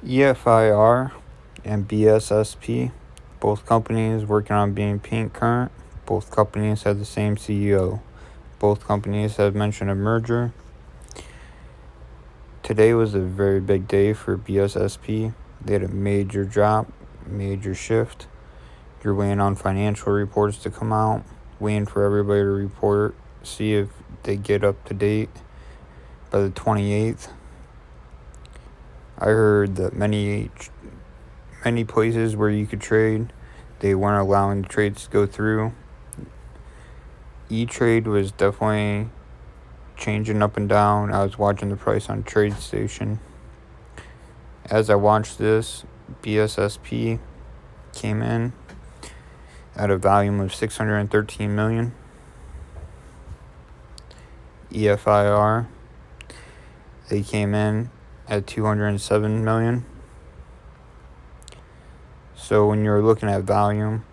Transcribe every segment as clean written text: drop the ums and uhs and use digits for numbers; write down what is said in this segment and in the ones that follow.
EFIR and BSSP, both companies working on being pink current. Both companies have the same CEO. Both companies have mentioned a merger. Today was a very big day for BSSP. They had a major drop, major shift. You're waiting on financial reports to come out, waiting for everybody to report, see if they get up to date by the 28th. I heard that many places where you could trade, they weren't allowing the trades to go through. E-Trade was definitely changing up and down. I was watching the price on TradeStation. As I watched this, BSSP came in at a volume of 613 million. EFIR, they came in at 207 million. So when you're looking at volume,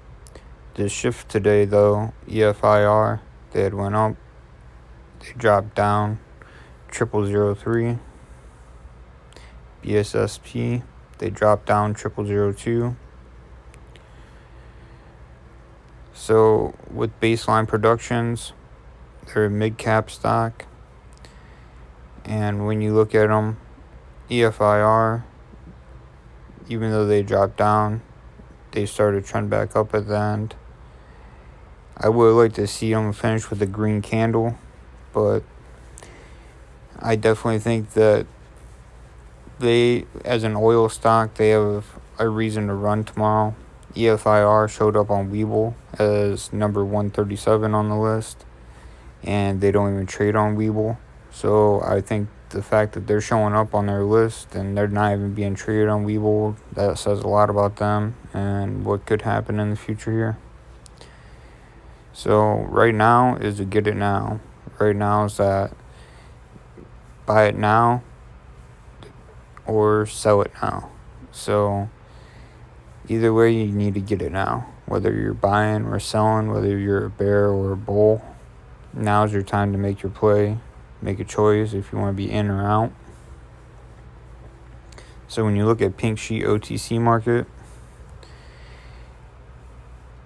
the shift today though, EFIR, they had went up, they dropped down 0003. BSSP, they dropped down 0002. So with baseline productions, they're a mid-cap stock. And when you look at them, EFIR, even though they dropped down, they started to trend back up at the end. I would like to see them finish with a green candle, but I definitely think that they, as an oil stock, they have a reason to run tomorrow. EFIR showed up on Webull as number 137 on the list, and they don't even trade on Webull. So I think the fact that they're showing up on their list and they're not even being traded on Webull, that says a lot about them and what could happen in the future here. So right now is to get it now. Right now is that buy it now or sell it now. So either way, you need to get it now. Whether you're buying or selling, whether you're a bear or a bull, now's your time to make your play. Make a choice if you want to be in or out. So when you look at pink sheet OTC market,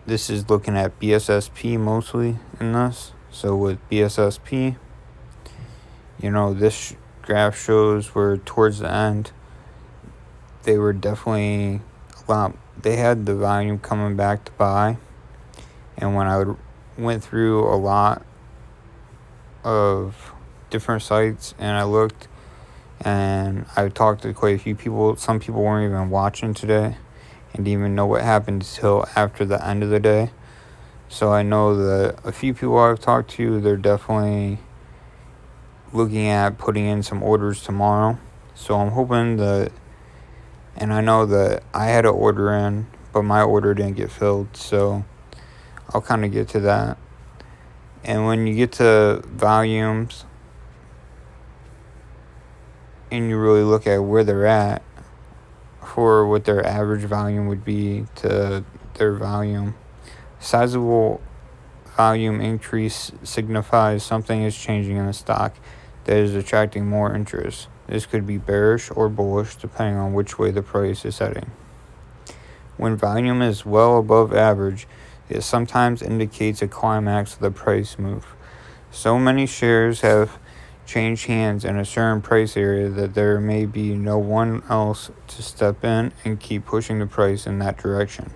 this is looking at BSSP mostly in this. So with BSSP, this graph shows where towards the end, they were definitely they had the volume coming back to buy. And when I went through a lot of different sites and I looked and I talked to quite a few people, some people weren't even watching today and didn't even know what happened until after the end of the day. So I know that a few people I've talked to, they're definitely looking at putting in some orders tomorrow. So I'm hoping that, and I know that I had an order in, but my order didn't get filled, so I'll kind of get to that. And when you get to volumes and you really look at where they're at for what their average volume would be to their volume, sizable volume increase signifies something is changing in the stock that is attracting more interest. This could be bearish or bullish depending on which way the price is heading. When volume is well above average, it sometimes indicates a climax of the price move. So many shares have changed hands in a certain price area that there may be no one else to step in and keep pushing the price in that direction.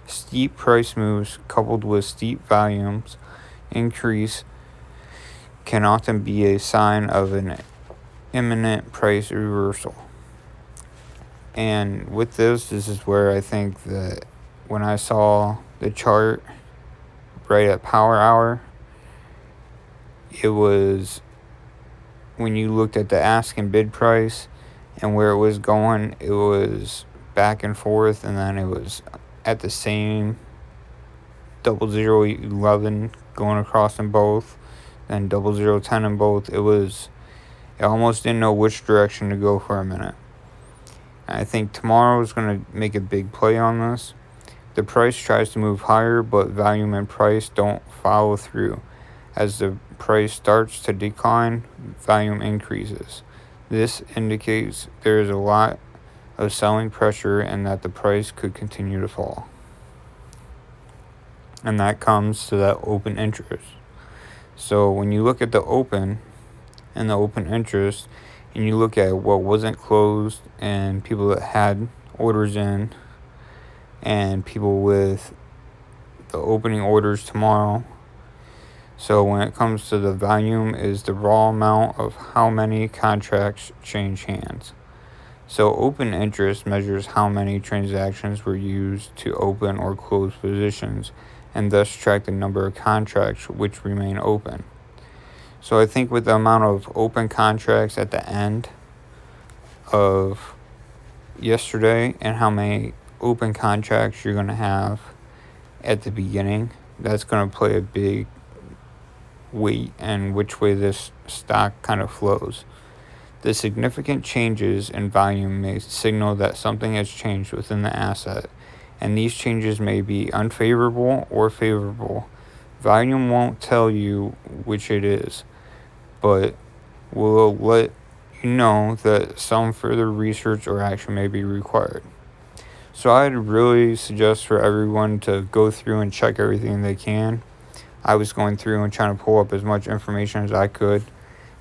Steep price moves coupled with steep volumes increase can often be a sign of an imminent price reversal. And with this is where I think that when I saw the chart right at power hour, it was when you looked at the ask and bid price and where it was going, it was back and forth, and then it was at the same 0011 going across in both, then 0010 in both. I almost didn't know which direction to go for a minute. I think tomorrow is going to make a big play on this. The price tries to move higher, but volume and price don't follow through. As the price starts to decline, volume increases. This indicates there is a lot of selling pressure and that the price could continue to fall. And that comes to that open interest. So when you look at the open and the open interest, and you look at what wasn't closed and people that had orders in and people with the opening orders tomorrow. So when it comes to the volume, is the raw amount of how many contracts change hands. So open interest measures how many transactions were used to open or close positions, and thus track the number of contracts which remain open. So I think with the amount of open contracts at the end of yesterday and how many open contracts you're going to have at the beginning, that's going to play a big weight in which way this stock kind of flows. The significant changes in volume may signal that something has changed within the asset, and these changes may be unfavorable or favorable. Volume won't tell you which it is, but will let you know that some further research or action may be required. So I'd really suggest for everyone to go through and check everything they can. I was going through and trying to pull up as much information as I could,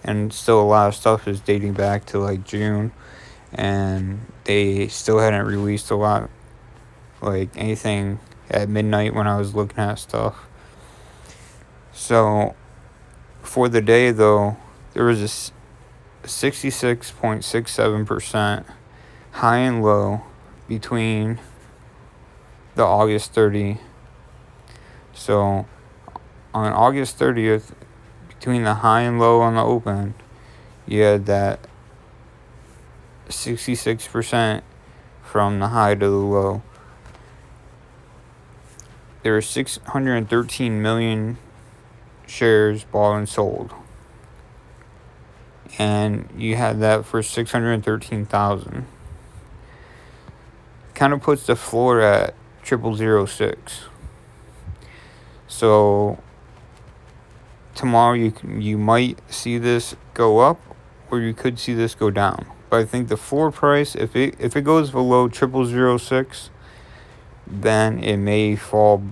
and still a lot of stuff is dating back to like June, and they still hadn't released a lot, like anything at midnight when I was looking at stuff. So for the day though, there was a 66.67% high and low between the August 30. So on August 30th, between the high and low on the open, you had that 66% from the high to the low. There were 613 million shares bought and sold. And you had that for 613,000. Kind of puts the floor at 0006. So tomorrow you might see this go up, or you could see this go down. But I think the floor price, if it goes below 0006, then it may fall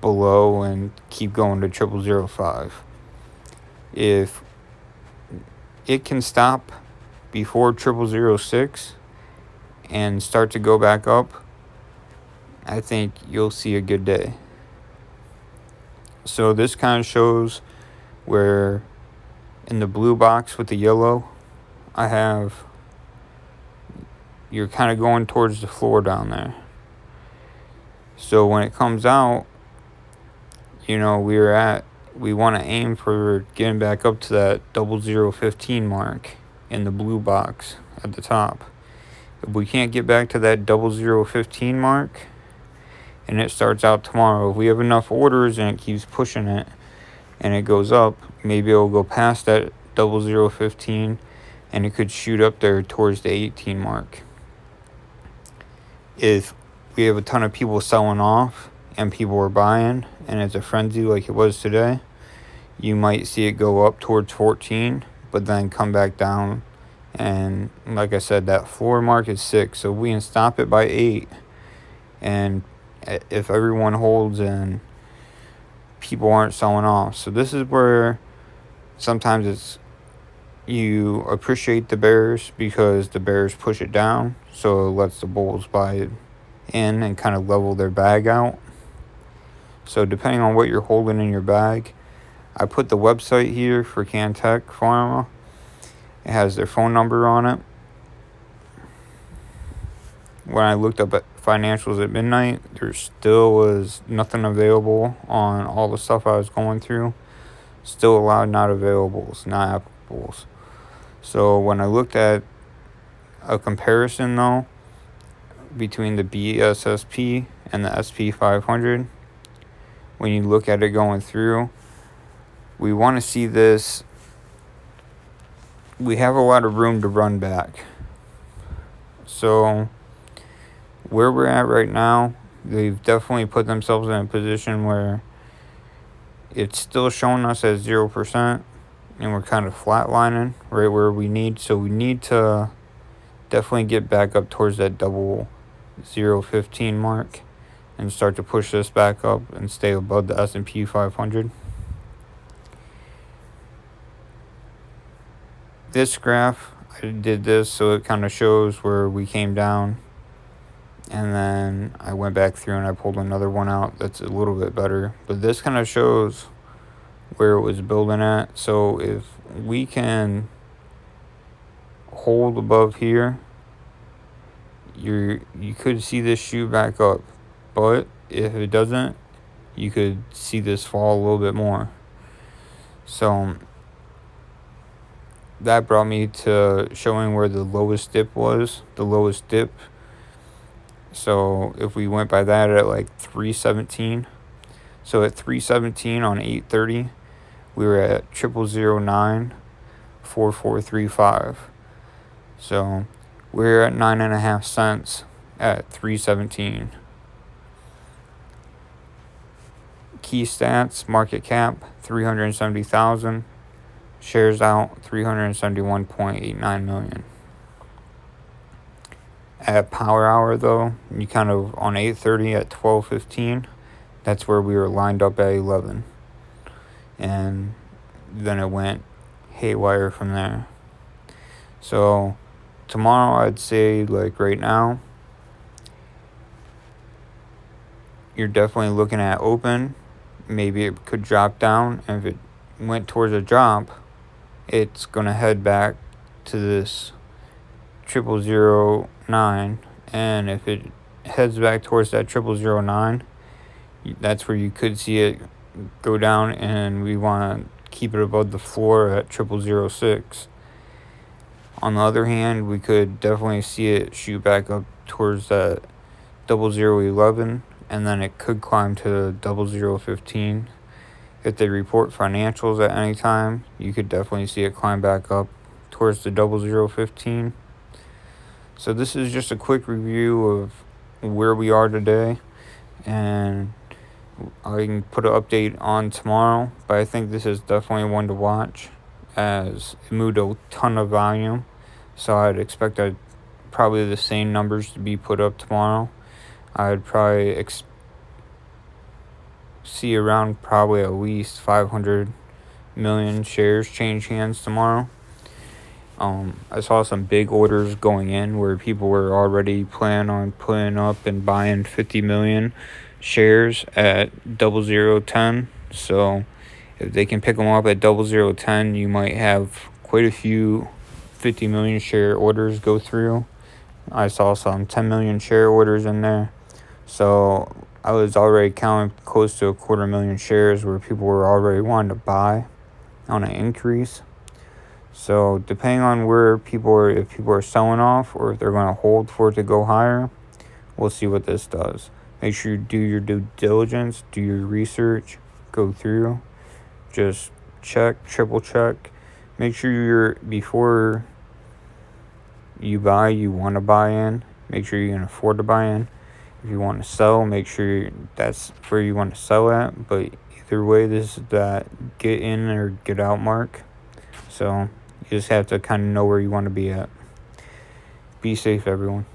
below and keep going to 0005. If it can stop before 0006 and start to go back up, I think you'll see a good day. So this kind of shows where in the blue box with the yellow, you're kind of going towards the floor down there. So when it comes out, we want to aim for getting back up to that 0015 mark in the blue box at the top. If we can't get back to that 0015 mark, and it starts out tomorrow, if we have enough orders and it keeps pushing it and it goes up, maybe it'll go past that 0015 and it could shoot up there towards the 18 mark. If we have a ton of people selling off and people are buying and it's a frenzy like it was today, you might see it go up towards 14 but then come back down. And like I said, that floor mark is 6, so we can stop it by 8. And if everyone holds and people aren't selling off. So this is where sometimes you appreciate the bears because the bears push it down, so it lets the bulls buy it in and kind of level their bag out. So depending on what you're holding in your bag, I put the website here for Cantech Pharma. It has their phone number on it. When I looked up at financials at midnight, there still was nothing available on all the stuff I was going through. Still a lot of not availables, not applicable. So when I looked at a comparison though between the BSSP and the SP500, when you look at it going through, we want to see this. We have a lot of room to run back. So where we're at right now, they've definitely put themselves in a position where it's still showing us at 0%, and we're kind of flatlining right where we need. So we need to definitely get back up towards that 0015 mark and start to push this back up and stay above the S&P 500. This graph, I did this so it kind of shows where we came down, and then I went back through and I pulled another one out that's a little bit better. But this kind of shows where it was building at. So if we can hold above here, you could see this shoot back up. But if it doesn't, you could see this fall a little bit more. So that brought me to showing where the lowest dip was, the lowest dip. So if we went by that at like 317, so at 317 on 830, we were at 00094435. So we're at 9.5 cents at 317. Key stats: market cap 370,000, shares out 371.89 million. At power hour though, you kind of on 830 at 12:15, that's where we were lined up at 11, and then it went haywire from there. So tomorrow, I'd say, like right now, you're definitely looking at open. Maybe it could drop down, and if it went towards a drop, it's gonna head back to this 0009, and if it heads back towards that 0009, that's where you could see it go down, and we want to keep it above the floor at 0006. On the other hand, we could definitely see it shoot back up towards that 0011, and then it could climb to 0015. If they report financials at any time, you could definitely see it climb back up towards the 0015. So this is just a quick review of where we are today, and I can put an update on tomorrow, but I think this is definitely one to watch as it moved a ton of volume. So I'd expect probably the same numbers to be put up tomorrow. I'd probably see around probably at least 500 million shares change hands tomorrow. I saw some big orders going in where people were already planning on putting up and buying 50 million shares at 0010. So if they can pick them up at 0010, you might have quite a few 50 million share orders go through. I saw some 10 million share orders in there. So I was already counting close to 250,000 shares where people were already wanting to buy on an increase. So depending on where people are, if people are selling off or if they're going to hold for it to go higher, we'll see what this does. Make sure you do your due diligence, do your research, go through, just check, triple check. Make sure before you buy, you want to buy in. Make sure you can afford to buy in. If you want to sell, make sure that's where you want to sell at. But either way, this is that get in or get out mark. So you just have to kind of know where you want to be at. Be safe, everyone.